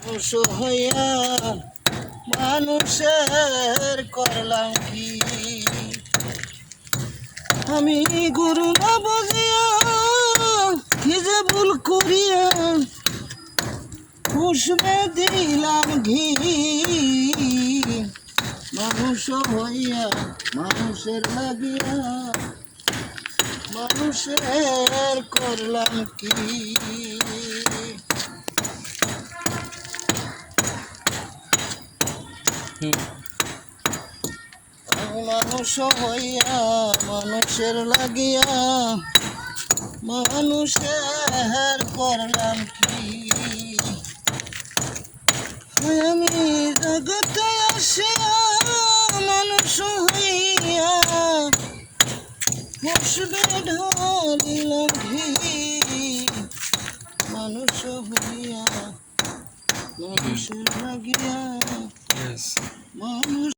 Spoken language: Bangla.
মানুষ হইয়া মানুষের করলাম কি? আমি গুরু না বুঝিয়া কি যে ভুল করিয়া পুষ্পে দিলাম ঘি। মানুষ হইয়া মানুষের লাগিয়া মানুষের করলাম কি? মানুষ হইয়া মানুষের লাগিয়া মানুষের করলাম কি? আমি জগতে আসিয়া মানুষ হইয়া পুষ্পে ঢালিলাম ঘি। মানুষ হইয়া মানুষের লাগিয়া মানুষ